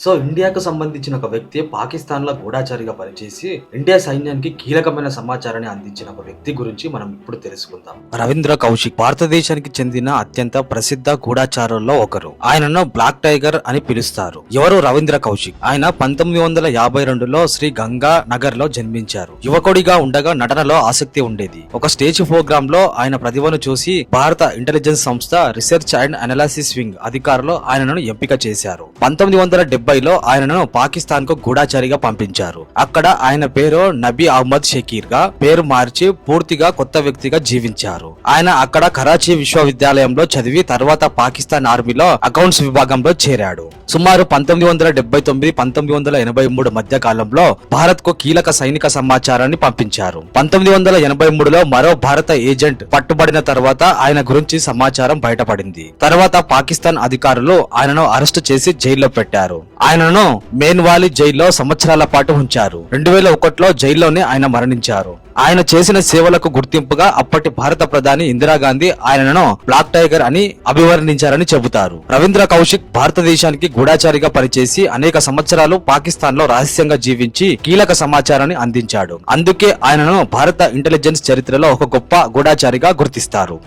ఇండియాకు సంబంధించిన ఒక వ్యక్తి పాకిస్తాన్‌లో గూఢచారిగా పనిచేసి, ఇండియా సైన్యానికి కీలకమైన సమాచారాన్ని అందించిన ఒక వ్యక్తి గురించి మనం ఇప్పుడు తెలుసుకుందాం. రవీంద్ర కౌశిక్ భారతదేశానికి చెందిన అత్యంత ప్రసిద్ధ గూఢచారుల్లో ఒకరు. ఆయనను బ్లాక్ టైగర్ అని పిలుస్తారు. ఎవరు రవీంద్ర కౌశిక్? ఆయన 1952లో శ్రీ గంగా నగర్ లో జన్మించారు. యువకుడిగా ఉండగా నటనలో ఆసక్తి ఉండేది. ఒక స్టేజ్ ప్రోగ్రామ్ లో ఆయన ప్రతిభను చూసి భారత ఇంటెలిజెన్స్ సంస్థ రీసెర్చ్ అండ్ అనాలిసిస్ వింగ్ అధికారులు ఆయనను ఎంపిక చేశారు. 1970లో ఆయనను పాకిస్తాన్ కు గూఢచారిగా పంపించారు. అక్కడ ఆయన పేరు నబీ అహ్మద్ షకీర్ గా పేరు మార్చి పూర్తిగా కొత్త వ్యక్తిగా జీవించారు. ఆయన అక్కడ కరాచీ విశ్వవిద్యాలయంలో చదివి తర్వాత పాకిస్తాన్ ఆర్మీలో అకౌంట్స్ విభాగంలో చేరాడు. సుమారు 1979-1983 మధ్య కాలంలో భారత్ కు కీలక సైనిక సమాచారాన్ని పంపించారు. 1983లో మరో భారత ఏజెంట్ పట్టుబడిన తర్వాత ఆయన గురించి సమాచారం బయటపడింది. తర్వాత పాకిస్తాన్ అధికారులు ఆయనను అరెస్టు చేసి జైల్లో పెట్టారు. ఆయనను మేన్వాలి జైల్లో సంవత్సరాల పాటు ఉంచారు. 2001లో జైల్లోనే ఆయన మరణించారు. ఆయన చేసిన సేవలకు గుర్తింపుగా అప్పటి భారత ప్రధాని ఇందిరాగాంధీ ఆయనను బ్లాక్ టైగర్ అని అభివర్ణించారని చెబుతారు. రవీంద్ర కౌశిక్ భారతదేశానికి గూఢచారిగా పనిచేసి అనేక సంవత్సరాలు పాకిస్తాన్ లో రహస్యంగా జీవించి కీలక సమాచారాన్ని అందించాడు. అందుకే ఆయనను భారత ఇంటెలిజెన్స్ చరిత్రలో ఒక గొప్ప గూఢచారిగా గుర్తిస్తారు.